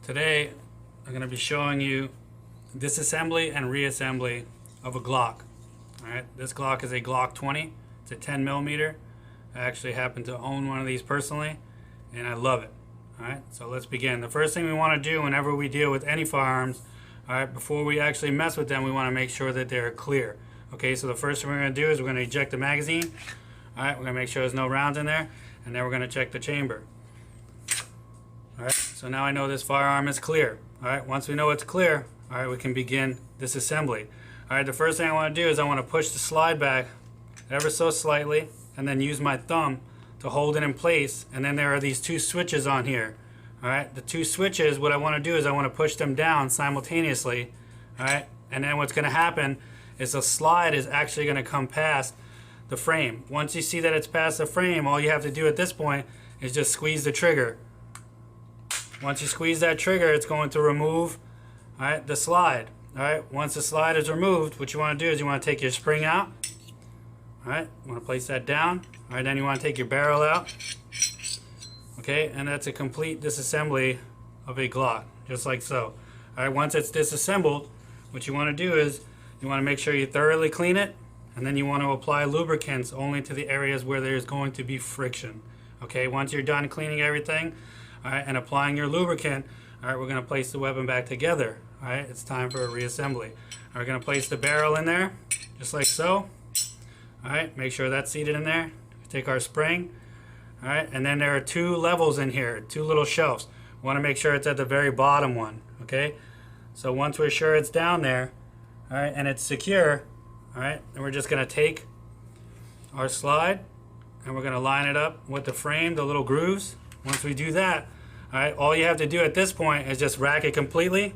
Today I'm going to be showing you disassembly and reassembly of a Glock. Alright, this Glock is a Glock 20. It's a 10mm. I actually happen to own one of these personally and I love it. Alright, so let's begin. The first thing we want to do whenever we deal with any firearms, alright, before we actually mess with them, we want to make sure that they're clear. Okay, so the first thing we're going to do is we're going to eject the magazine. Alright, we're going to make sure there's no rounds in there, and then we're going to check the chamber. Alright, so now I know this firearm is clear. Alright, once we know it's clear, alright, we can begin disassembly. Alright, the first thing I want to do is I want to push the slide back ever so slightly, and then use my thumb to hold it in place, and then there are these two switches on here. Alright, the two switches, what I want to do is I want to push them down simultaneously. Alright, and then what's going to happen is the slide is actually going to come past the frame. Once you see that it's past the frame, all you have to do at this point is just squeeze the trigger. Once you squeeze that trigger, it's going to remove, alright, the slide. Alright, once the slide is removed, what you want to do is you want to take your spring out. Alright, you want to place that down. Alright, then you want to take your barrel out. Okay, and that's a complete disassembly of a Glock, just like so. Alright, once it's disassembled, what you want to do is you want to make sure you thoroughly clean it, and then you want to apply lubricants only to the areas where there's going to be friction. Okay, once you're done cleaning everything, alright, and applying your lubricant, alright, we're going to place the weapon back together. Alright, it's time for a reassembly. We're going to place the barrel in there, just like so. Alright, make sure that's seated in there. Take our spring. Alright, and then there are two levels in here, two little shelves. We want to make sure it's at the very bottom one. Okay, so once we're sure it's down there, alright, and it's secure, alright, then we're just going to take our slide and we're going to line it up with the frame, the little grooves. Once we do that, alright, all you have to do at this point is just rack it completely,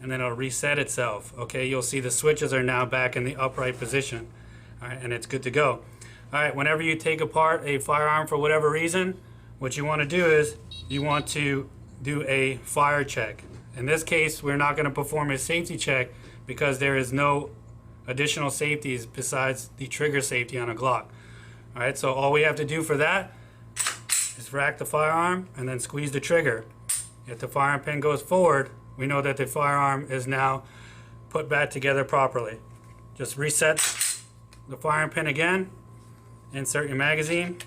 and then it'll reset itself. Okay, you'll see the switches are now back in the upright position. Alright, and it's good to go. Alright, whenever you take apart a firearm for whatever reason, what you want to do is you want to do a fire check. In this case, we're not going to perform a safety check because there is no additional safeties besides the trigger safety on a Glock. Alright, so all we have to do for that is rack the firearm and then squeeze the trigger. If the firearm pin goes forward, we know that the firearm is now put back together properly. Just reset the firing pin again, insert your magazine,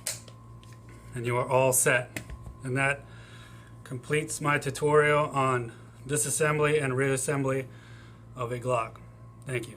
and you are all set. And that completes my tutorial on disassembly and reassembly of a Glock. Thank you.